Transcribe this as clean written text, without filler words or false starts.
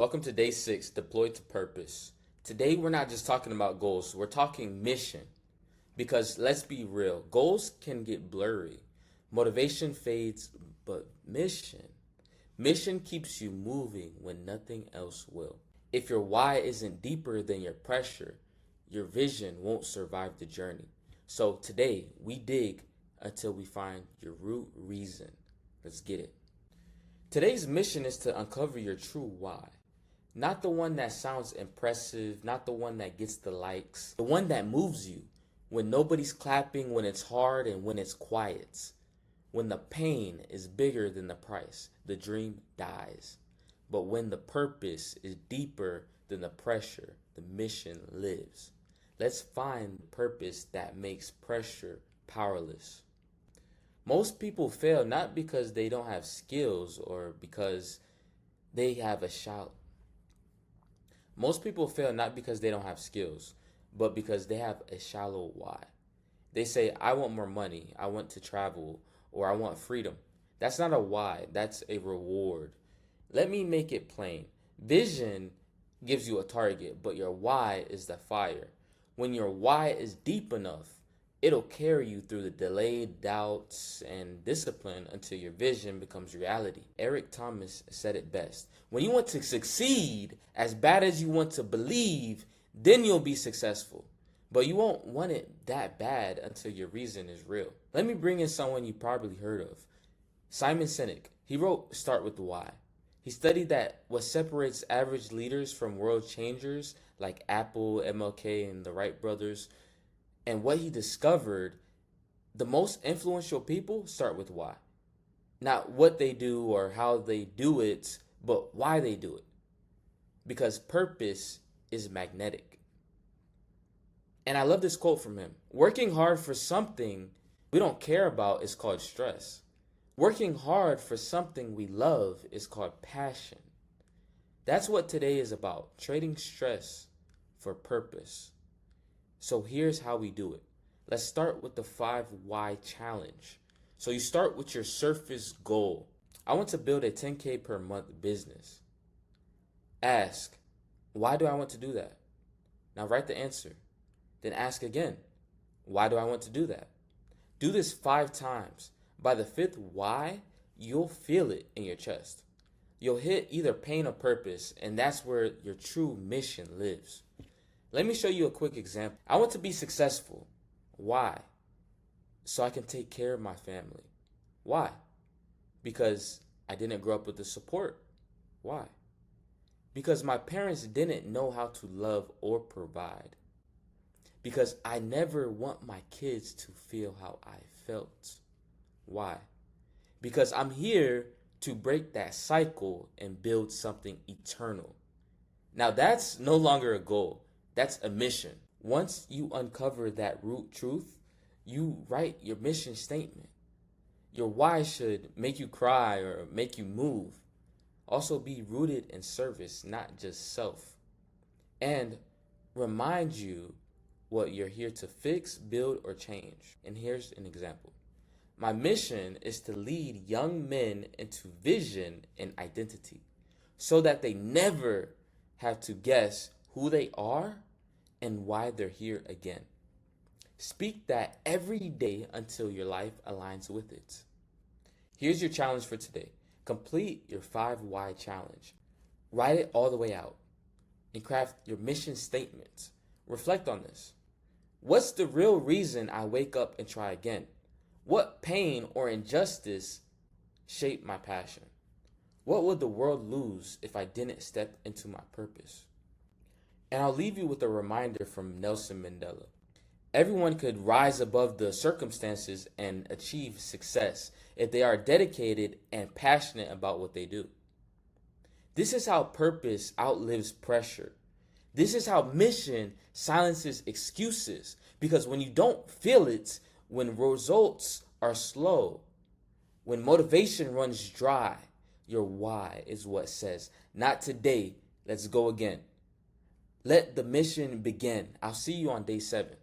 Welcome to day 6, Deployed to Purpose. Today we're not just talking about goals, we're talking mission. Because let's be real, goals can get blurry. Motivation fades, but mission keeps you moving when nothing else will. If your why isn't deeper than your pressure, your vision won't survive the journey. So today we dig until we find your root reason. Let's get it. Today's mission is to uncover your true why. Not the one that sounds impressive, not the one that gets the likes, the one that moves you when nobody's clapping, when it's hard, and when it's quiet. When the pain is bigger than the price, the dream dies. But when the purpose is deeper than the pressure, the mission lives. Let's find the purpose that makes pressure powerless. Most people fail not because they don't have skills or because they have a shout. Most people fail not because they don't have skills, but because they have a shallow why. They say, I want more money, I want to travel, or I want freedom. That's not a why, that's a reward. Let me make it plain. Vision gives you a target, but your why is the fire. When your why is deep enough, it'll carry you through the delayed doubts and discipline until your vision becomes reality. Eric Thomas said it best. When you want to succeed as bad as you want to believe, then you'll be successful. But you won't want it that bad until your reason is real. Let me bring in someone you probably heard of. Simon Sinek. He wrote Start with the Why. He studied that what separates average leaders from world changers like Apple, MLK, and the Wright brothers, and what he discovered, the most influential people start with why. Not what they do or how they do it, but why they do it. Because purpose is magnetic. And I love this quote from him. Working hard for something we don't care about is called stress. Working hard for something we love is called passion. That's what today is about, trading stress for purpose. So here's how we do it. Let's start with the 5 why challenge. So you start with your surface goal. I want to build a 10K per month business. Ask, why do I want to do that? Now write the answer. Then ask again, why do I want to do that? Do this 5 times. By the 5th why, you'll feel it in your chest. You'll hit either pain or purpose, and that's where your true mission lives. Let me show you a quick example. I want to be successful. Why? So I can take care of my family. Why? Because I didn't grow up with the support. Why? Because my parents didn't know how to love or provide. Because I never want my kids to feel how I felt. Why? Because I'm here to break that cycle and build something eternal. Now that's no longer a goal. That's a mission. Once you uncover that root truth, you write your mission statement. Your why should make you cry or make you move. Also be rooted in service, not just self. And remind you what you're here to fix, build, or change. And here's an example. My mission is to lead young men into vision and identity so that they never have to guess who they are and why they're here again. Speak that every day until your life aligns with it. Here's your challenge for today. Complete your 5 why challenge. Write it all the way out and craft your mission statement. Reflect on this. What's the real reason I wake up and try again? What pain or injustice shaped my passion? What would the world lose if I didn't step into my purpose? And I'll leave you with a reminder from Nelson Mandela. Everyone could rise above the circumstances and achieve success if they are dedicated and passionate about what they do. This is how purpose outlives pressure. This is how mission silences excuses. Because when you don't feel it, when results are slow, when motivation runs dry, your why is what says, not today, let's go again. Let the mission begin. I'll see you on day 7.